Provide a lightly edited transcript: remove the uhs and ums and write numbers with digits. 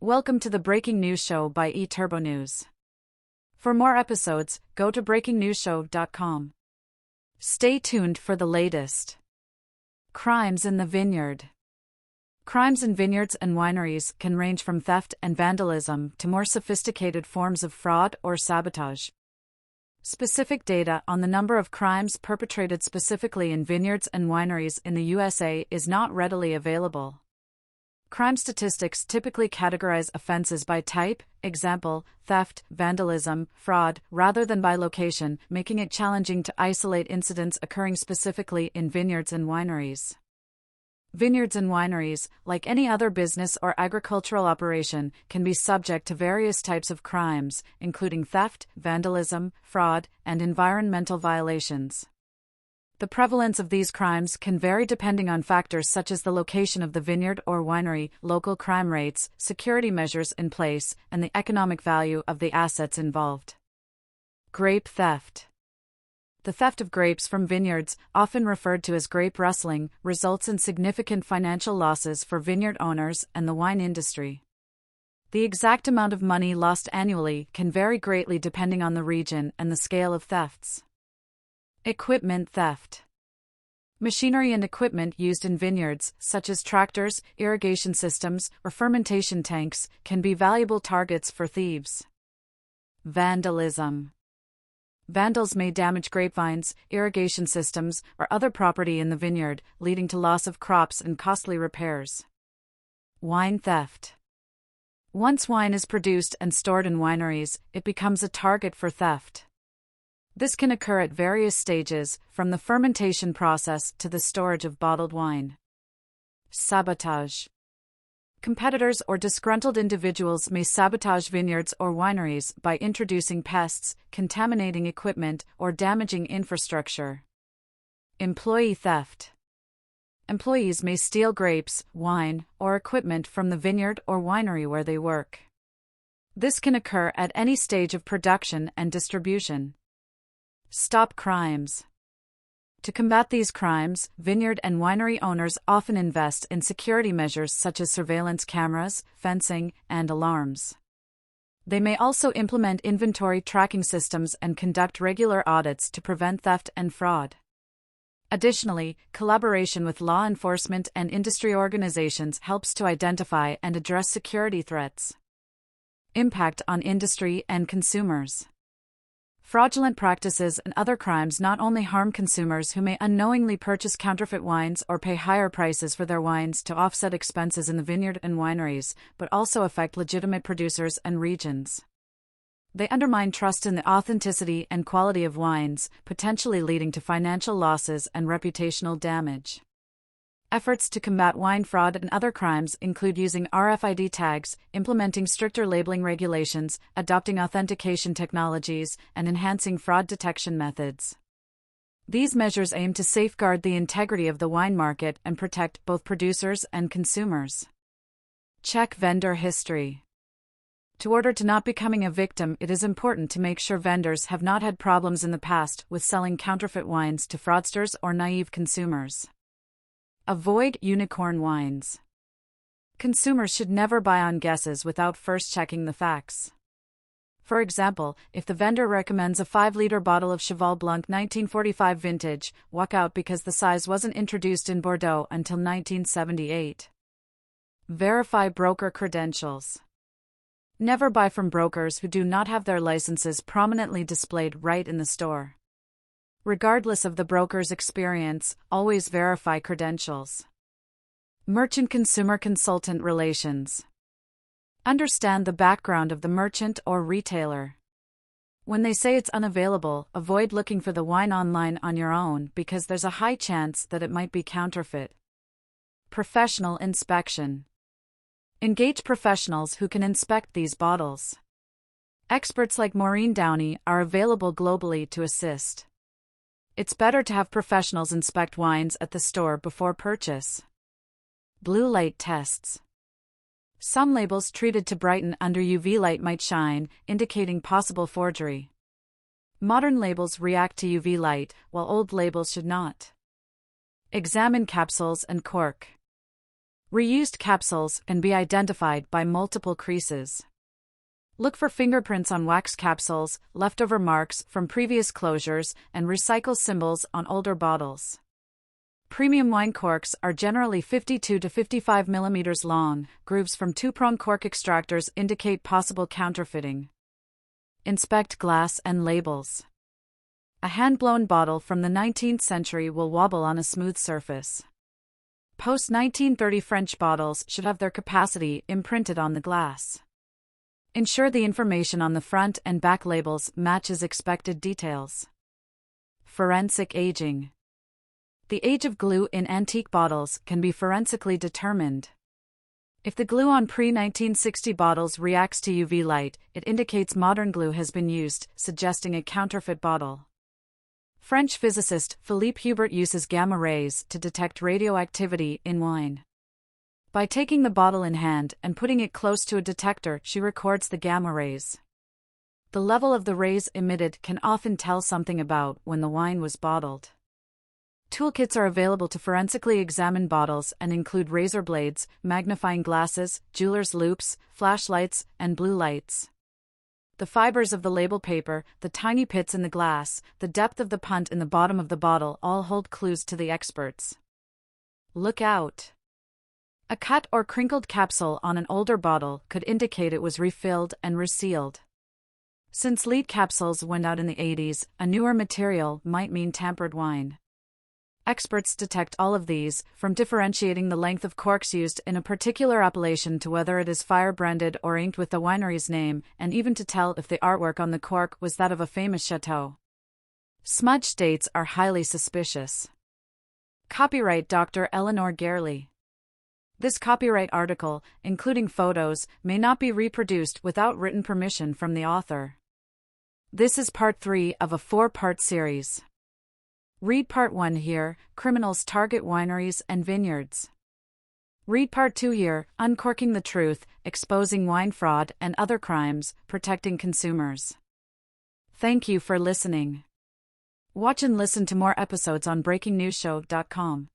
Welcome to the Breaking News Show by eTurbo News. For more episodes, go to breakingnewsshow.com. Stay tuned for the latest. Crimes in the vineyard. Crimes in vineyards and wineries can range from theft and vandalism to more sophisticated forms of fraud or sabotage. Specific data on the number of crimes perpetrated specifically in vineyards and wineries in the USA is not readily available. Crime statistics typically categorize offenses by type, example, theft, vandalism, fraud, rather than by location, making it challenging to isolate incidents occurring specifically in vineyards and wineries. Vineyards and wineries, like any other business or agricultural operation, can be subject to various types of crimes, including theft, vandalism, fraud, and environmental violations. The prevalence of these crimes can vary depending on factors such as the location of the vineyard or winery, local crime rates, security measures in place, and the economic value of the assets involved. Grape theft. The theft of grapes from vineyards, often referred to as grape rustling, results in significant financial losses for vineyard owners and the wine industry. The exact amount of money lost annually can vary greatly depending on the region and the scale of thefts. Equipment theft. Machinery and equipment used in vineyards, such as tractors, irrigation systems, or fermentation tanks, can be valuable targets for thieves. Vandalism. Vandals may damage grapevines, irrigation systems, or other property in the vineyard, leading to loss of crops and costly repairs. Wine theft. Once wine is produced and stored in wineries, it becomes a target for theft. This can occur at various stages, from the fermentation process to the storage of bottled wine. Sabotage. Competitors or disgruntled individuals may sabotage vineyards or wineries by introducing pests, contaminating equipment, or damaging infrastructure. Employee theft. Employees may steal grapes, wine, or equipment from the vineyard or winery where they work. This can occur at any stage of production and distribution. Stop crimes. To combat these crimes, vineyard and winery owners often invest in security measures such as surveillance cameras, fencing, and alarms. They may also implement inventory tracking systems and conduct regular audits to prevent theft and fraud. Additionally, collaboration with law enforcement and industry organizations helps to identify and address security threats. Impact on industry and consumers. Fraudulent practices and other crimes not only harm consumers who may unknowingly purchase counterfeit wines or pay higher prices for their wines to offset expenses in the vineyard and wineries, but also affect legitimate producers and regions. They undermine trust in the authenticity and quality of wines, potentially leading to financial losses and reputational damage. Efforts to combat wine fraud and other crimes include using RFID tags, implementing stricter labeling regulations, adopting authentication technologies, and enhancing fraud detection methods. These measures aim to safeguard the integrity of the wine market and protect both producers and consumers. Check vendor history. In order to not becoming a victim, it is important to make sure vendors have not had problems in the past with selling counterfeit wines to fraudsters or naive consumers. Avoid unicorn wines. Consumers should never buy on guesses without first checking the facts. For example, if the vendor recommends a 5-liter bottle of Cheval Blanc 1945 vintage, walk out because the size wasn't introduced in Bordeaux until 1978. Verify broker credentials. Never buy from brokers who do not have their licenses prominently displayed right in the store. Regardless of the broker's experience, always verify credentials. Merchant-consumer consultant relations. Understand the background of the merchant or retailer. When they say it's unavailable, avoid looking for the wine online on your own because there's a high chance that it might be counterfeit. Professional inspection. Engage professionals who can inspect these bottles. Experts like Maureen Downey are available globally to assist. It's better to have professionals inspect wines at the store before purchase. Blue light tests. Some labels treated to brighten under UV light might shine, indicating possible forgery. Modern labels react to UV light, while old labels should not. Examine capsules and cork. Reused capsules can be identified by multiple creases. Look for fingerprints on wax capsules, leftover marks from previous closures, and recycle symbols on older bottles. Premium wine corks are generally 52 to 55 millimeters long. Grooves from two-prong cork extractors indicate possible counterfeiting. Inspect glass and labels. A hand-blown bottle from the 19th century will wobble on a smooth surface. Post-1930 French bottles should have their capacity imprinted on the glass. Ensure the information on the front and back labels matches expected details. Forensic aging. The age of glue in antique bottles can be forensically determined. If the glue on pre-1960 bottles reacts to UV light, it indicates modern glue has been used, suggesting a counterfeit bottle. French physicist Philippe Hubert uses gamma rays to detect radioactivity in wine. By taking the bottle in hand and putting it close to a detector, she records the gamma rays. The level of the rays emitted can often tell something about when the wine was bottled. Toolkits are available to forensically examine bottles and include razor blades, magnifying glasses, jeweler's loupes, flashlights, and blue lights. The fibers of the label paper, the tiny pits in the glass, the depth of the punt in the bottom of the bottle all hold clues to the experts. Look out! A cut or crinkled capsule on an older bottle could indicate it was refilled and resealed. Since lead capsules went out in the 80s, a newer material might mean tampered wine. Experts detect all of these, from differentiating the length of corks used in a particular appellation to whether it is fire-branded or inked with the winery's name, and even to tell if the artwork on the cork was that of a famous chateau. Smudge dates are highly suspicious. Copyright Dr. Eleanor Garley. This copyright article, including photos, may not be reproduced without written permission from the author. This is part 3 of a 4-part series. Read part 1 here, Criminals Target Wineries and Vineyards. Read part 2 here, Uncorking the Truth, Exposing Wine Fraud and Other Crimes, Protecting Consumers. Thank you for listening. Watch and listen to more episodes on breakingnewsshow.com.